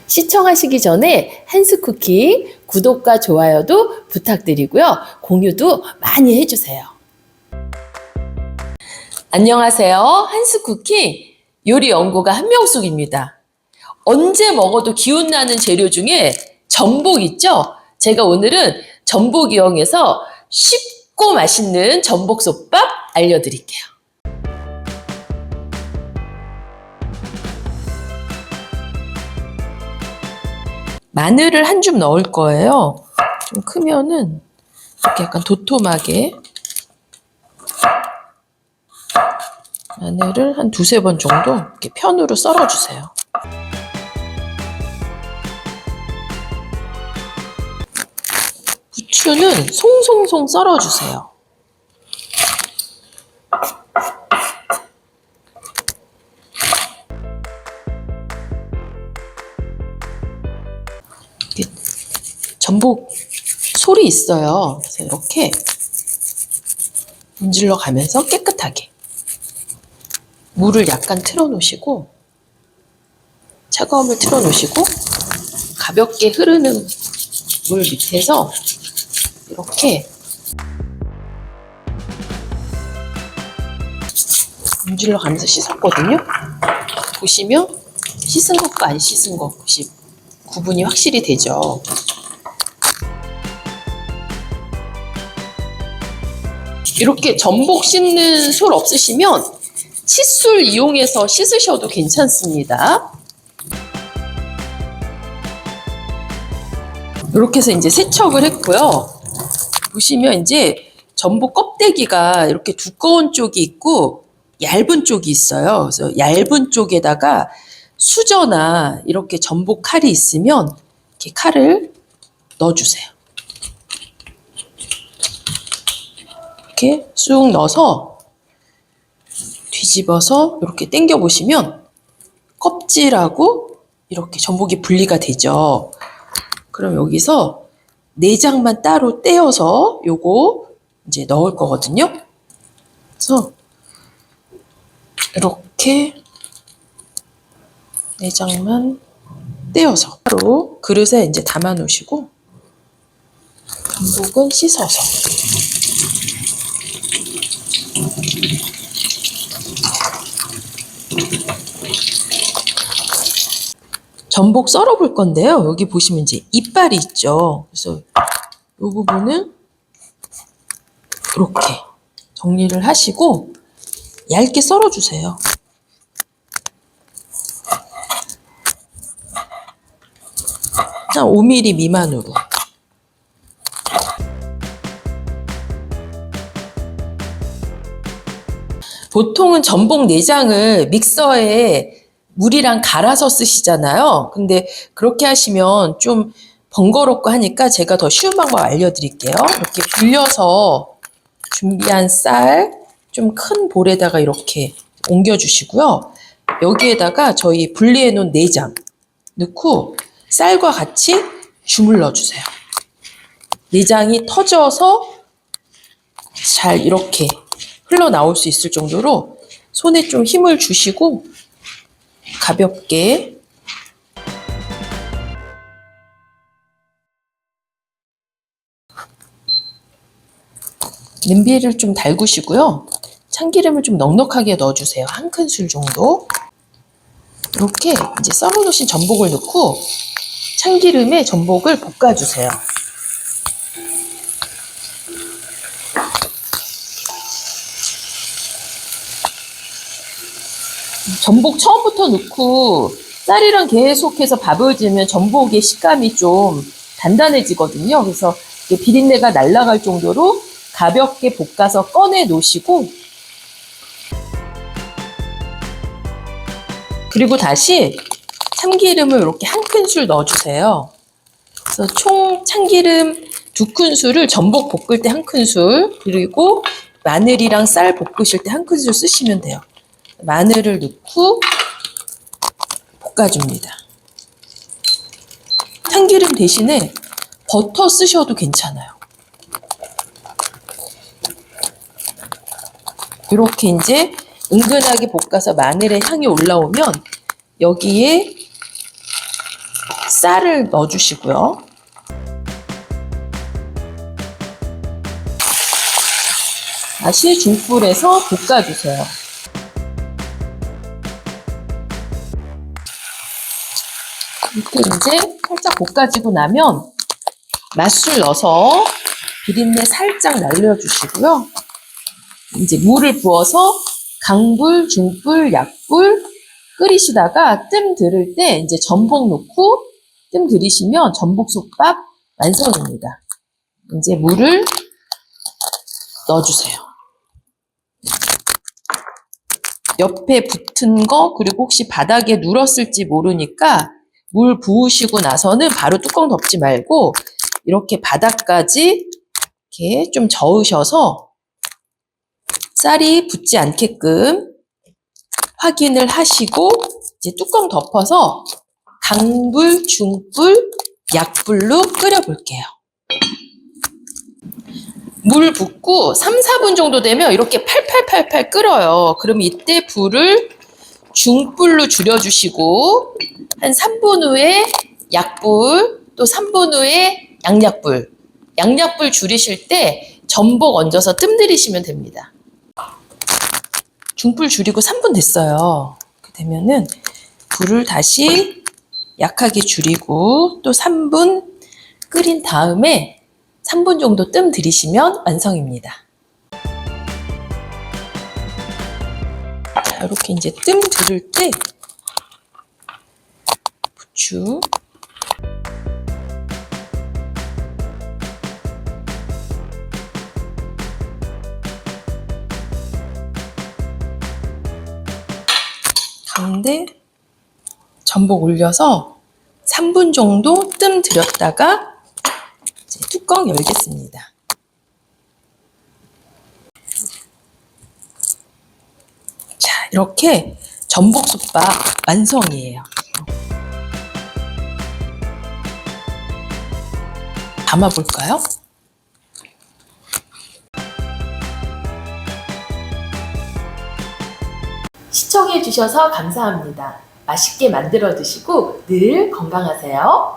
시청하시기 전에 한스쿠킹 구독과 좋아요도 부탁드리고요. 공유도 많이 해주세요. 안녕하세요. 한스쿠킹 요리 연구가 한명숙입니다. 언제 먹어도 기운나는 재료 중에 전복 있죠? 제가 오늘은 전복 이용해서 쉽고 맛있는 전복솥밥 알려드릴게요. 마늘을 한 줌 넣을 거예요. 좀 크면은 이렇게 약간 도톰하게 마늘을 한 두세 번 정도 이렇게 편으로 썰어주세요. 부추는 송송송 썰어주세요. 전복 솔이 있어요. 그래서 이렇게 문질러 가면서 깨끗하게 물을 약간 틀어 놓으시고 차가운 물 틀어 놓으시고 가볍게 흐르는 물 밑에서 이렇게 문질러 가면서 씻었거든요. 보시면 씻은 것과 안 씻은 것 구분이 확실히 되죠. 이렇게 전복 씻는 솔 없으시면 칫솔 이용해서 씻으셔도 괜찮습니다. 이렇게 해서 이제 세척을 했고요. 보시면 이제 전복 껍데기가 이렇게 두꺼운 쪽이 있고 얇은 쪽이 있어요. 그래서 얇은 쪽에다가 수저나 이렇게 전복 칼이 있으면 이렇게 칼을 넣어주세요. 이렇게 쑥 넣어서 뒤집어서 이렇게 당겨 보시면 껍질하고 이렇게 전복이 분리가 되죠. 그럼 여기서 내장만 따로 떼어서 요거 이제 넣을 거거든요. 그래서 이렇게 내장만 떼어서 바로 그릇에 이제 담아 놓으시고 전복은 씻어서 전복 썰어 볼 건데요. 여기 보시면 이제 이빨이 있죠. 그래서 이 부분은 이렇게 정리를 하시고 얇게 썰어 주세요. 한 5mm 미만으로. 보통은 전복 내장을 믹서에 물이랑 갈아서 쓰시잖아요. 근데 그렇게 하시면 좀 번거롭고 하니까 제가 더 쉬운 방법 알려드릴게요. 이렇게 불려서 준비한 쌀 좀 큰 볼에다가 이렇게 옮겨주시고요. 여기에다가 저희 분리해 놓은 내장 넣고 쌀과 같이 주물러 주세요. 내장이 터져서 잘 이렇게 흘러나올 수 있을 정도로 손에 좀 힘을 주시고 가볍게 냄비를 좀 달구시고요. 참기름을 좀 넉넉하게 넣어주세요. 한 큰술 정도. 이렇게 이제 썰어놓으신 전복을 넣고 참기름에 전복을 볶아주세요. 전복 처음부터 넣고 쌀이랑 계속해서 밥을 지으면 전복의 식감이 좀 단단해지거든요. 그래서 비린내가 날아갈 정도로 가볍게 볶아서 꺼내 놓으시고 그리고 다시 참기름을 이렇게 한 큰술 넣어주세요. 그래서 총 참기름 2큰술을 전복 볶을 때 한 큰술 그리고 마늘이랑 쌀 볶으실 때 한 큰술 쓰시면 돼요. 마늘을 넣고 볶아줍니다. 참기름 대신에 버터 쓰셔도 괜찮아요. 이렇게 이제 은근하게 볶아서 마늘의 향이 올라오면 여기에 쌀을 넣어주시고요. 다시 중불에서 볶아주세요. 이렇게 이제 살짝 볶아지고 나면 맛술 넣어서 비린내 살짝 날려주시고요. 이제 물을 부어서 강불, 중불, 약불 끓이시다가 뜸 들을 때 이제 전복 넣고 뜸 들이시면 전복솥밥 완성입니다. 이제 물을 넣어주세요. 옆에 붙은 거 그리고 혹시 바닥에 눌었을지 모르니까 물 부으시고 나서는 바로 뚜껑 덮지 말고 이렇게 바닥까지 이렇게 좀 저으셔서 쌀이 붙지 않게끔 확인을 하시고 이제 뚜껑 덮어서 강불, 중불, 약불로 끓여볼게요. 물 붓고 3, 4분 정도 되면 이렇게 팔팔팔팔 끓어요. 그럼 이때 불을 중불로 줄여주시고 한 3분 후에 약불, 또 3분 후에 양약불. 양약불 줄이실 때 전복 얹어서 뜸 들이시면 됩니다. 중불 줄이고 3분 됐어요. 이렇게 되면은 불을 다시 약하게 줄이고 또 3분 끓인 다음에 3분 정도 뜸 들이시면 완성입니다. 자, 이렇게 이제 뜸 들을 때 부추, 가운데 전복 올려서 3분 정도 뜸 들였다가 이제 뚜껑 열겠습니다. 자, 이렇게 전복솥밥 완성이에요. 담아볼까요? 시청해주셔서 감사합니다. 맛있게 만들어 드시고 늘 건강하세요.